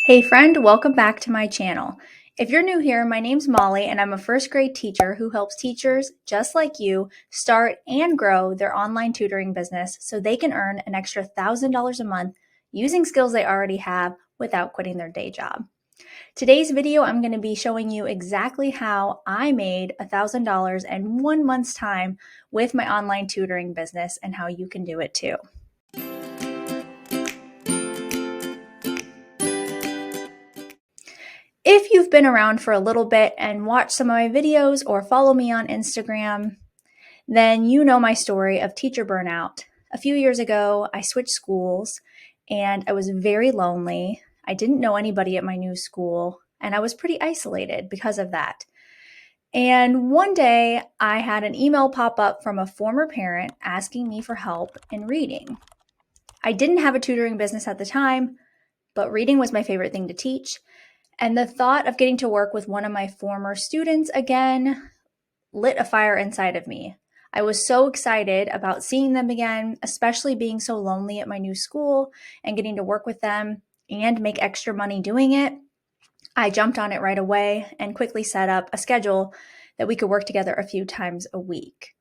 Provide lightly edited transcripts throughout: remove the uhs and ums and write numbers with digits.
Hey friend, welcome back to my channel. If you're new here, my name's Molly and I'm a first grade teacher who helps teachers just like you start and grow their online tutoring business so they can earn an extra $1,000 a month using skills they already have without quitting their day job. Today's video, I'm going to be showing you exactly how I made $1,000 in 1 month's time with my online tutoring business and how you can do it too. If you've been around for a little bit and watched some of my videos or follow me on Instagram, then you know my story of teacher burnout. A few years ago, I switched schools and I was very lonely. I didn't know anybody at my new school and I was pretty isolated because of that. And one day I had an email pop up from a former parent asking me for help in reading. I didn't have a tutoring business at the time, but reading was my favorite thing to teach. And the thought of getting to work with one of my former students again lit a fire inside of me. I was so excited about seeing them again, especially being so lonely at my new school and getting to work with them and make extra money doing it. I jumped on it right away and quickly set up a schedule that we could work together a few times a week.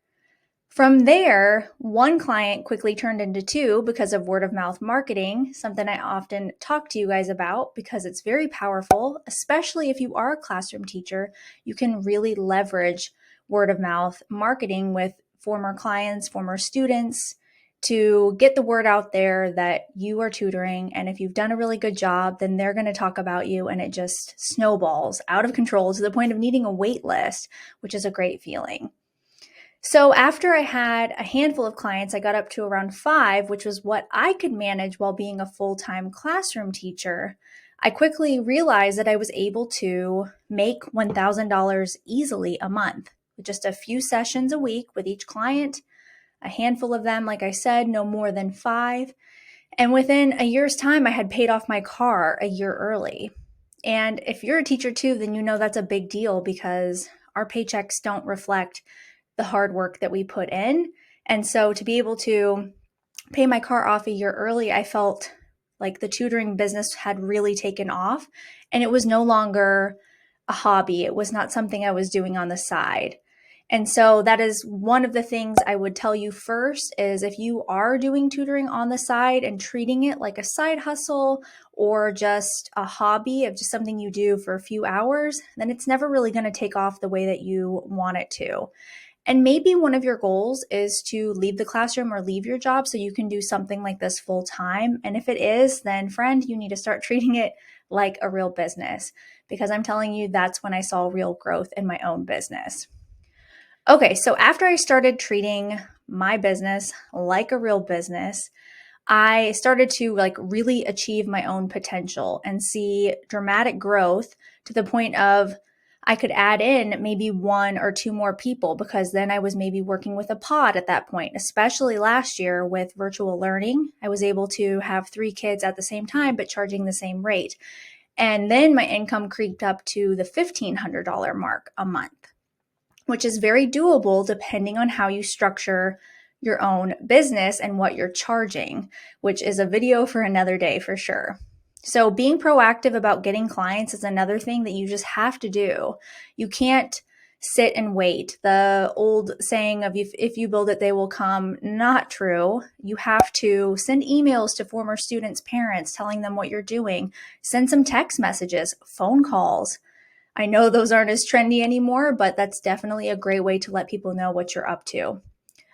From there, one client quickly turned into two because of word of mouth marketing, something I often talk to you guys about because it's very powerful, especially if you are a classroom teacher. You can really leverage word of mouth marketing with former clients, former students to get the word out there that you are tutoring. And if you've done a really good job, then they're going to talk about you and it just snowballs out of control to the point of needing a wait list, which is a great feeling. So after I had a handful of clients, I got up to around 5, which was what I could manage while being a full-time classroom teacher. I quickly realized that I was able to make $1,000 easily a month with just a few sessions a week with each client, a handful of them, like I said, no more than 5. And within a year's time, I had paid off my car a year early. And if you're a teacher too, then you know that's a big deal because our paychecks don't reflect the hard work that we put in. And so to be able to pay my car off a year early, I felt like the tutoring business had really taken off and it was no longer a hobby. It was not something I was doing on the side. And so that is one of the things I would tell you first is if you are doing tutoring on the side and treating it like a side hustle or just a hobby of just something you do for a few hours, then it's never really going to take off the way that you want it to. And maybe one of your goals is to leave the classroom or leave your job so you can do something like this full time. And if it is, then friend, you need to start treating it like a real business because I'm telling you, that's when I saw real growth in my own business. Okay, so after I started treating my business like a real business, I started to really achieve my own potential and see dramatic growth to the point of I could add in maybe 1 or 2 more people because then I was maybe working with a pod at that point, especially last year with virtual learning. I was able to have 3 kids at the same time, but charging the same rate. And then my income creeped up to the $1,500 mark a month, which is very doable depending on how you structure your own business and what you're charging, which is a video for another day for sure. So being proactive about getting clients is another thing that you just have to do. You can't sit and wait. The old saying of if you build it, they will come, not true. You have to send emails to former students' parents telling them what you're doing. Send some text messages, phone calls. I know those aren't as trendy anymore, but that's definitely a great way to let people know what you're up to.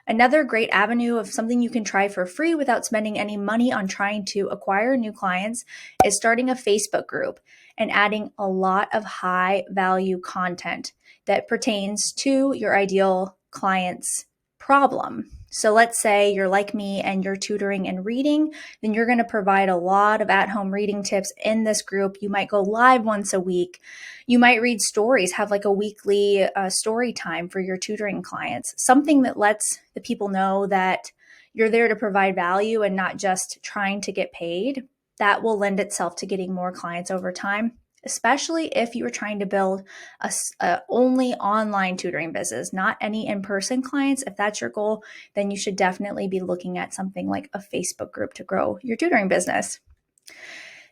Another great avenue of something you can try for free without spending any money on trying to acquire new clients is starting a Facebook group and adding a lot of high value content that pertains to your ideal client's problem. So let's say you're like me and you're tutoring and reading, then you're going to provide a lot of at-home reading tips in this group. You might go live once a week. You might read stories, have like a weekly story time for your tutoring clients, something that lets the people know that you're there to provide value and not just trying to get paid. That will lend itself to getting more clients over time, especially if you are trying to build a only online tutoring business, not any in-person clients. If that's your goal, then you should definitely be looking at something like a Facebook group to grow your tutoring business.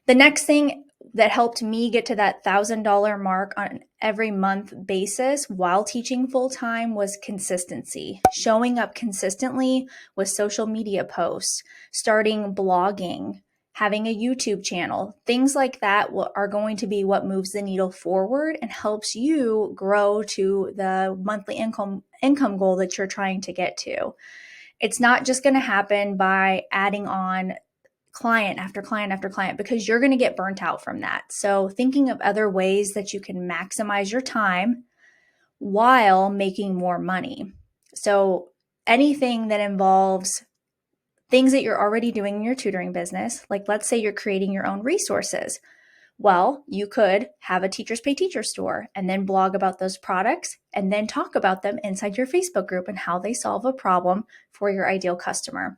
The next thing that helped me get to that $1,000 mark on every month basis while teaching full-time was consistency. Showing up consistently with social media posts, starting blogging, having a YouTube channel, things like that are going to be what moves the needle forward and helps you grow to the monthly income goal that you're trying to get to. It's not just going to happen by adding on client after client after client, because you're going to get burnt out from that. So thinking of other ways that you can maximize your time while making more money. So anything that involves things that you're already doing in your tutoring business, like let's say you're creating your own resources. Well, you could have a Teachers Pay Teachers store and then blog about those products and then talk about them inside your Facebook group and how they solve a problem for your ideal customer.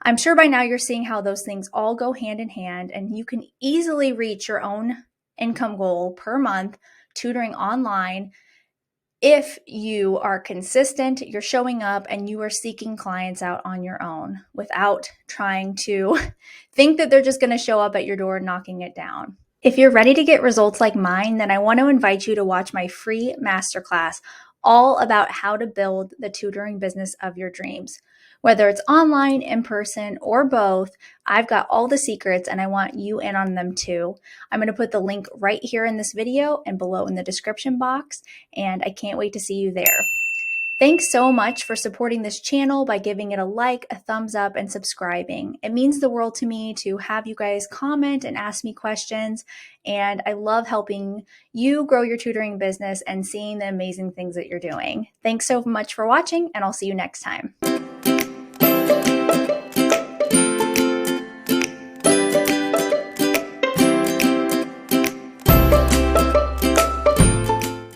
I'm sure by now you're seeing how those things all go hand in hand, and you can easily reach your own income goal per month tutoring online if you are consistent, you're showing up, and you are seeking clients out on your own without trying to think that they're just going to show up at your door knocking it down. If you're ready to get results like mine, then I want to invite you to watch my free masterclass all about how to build the tutoring business of your dreams. Whether it's online, in person, or both, I've got all the secrets and I want you in on them too. I'm going to put the link right here in this video and below in the description box, and I can't wait to see you there. Thanks so much for supporting this channel by giving it a like, a thumbs up, and subscribing. It means the world to me to have you guys comment and ask me questions, and I love helping you grow your tutoring business and seeing the amazing things that you're doing. Thanks so much for watching, and I'll see you next time.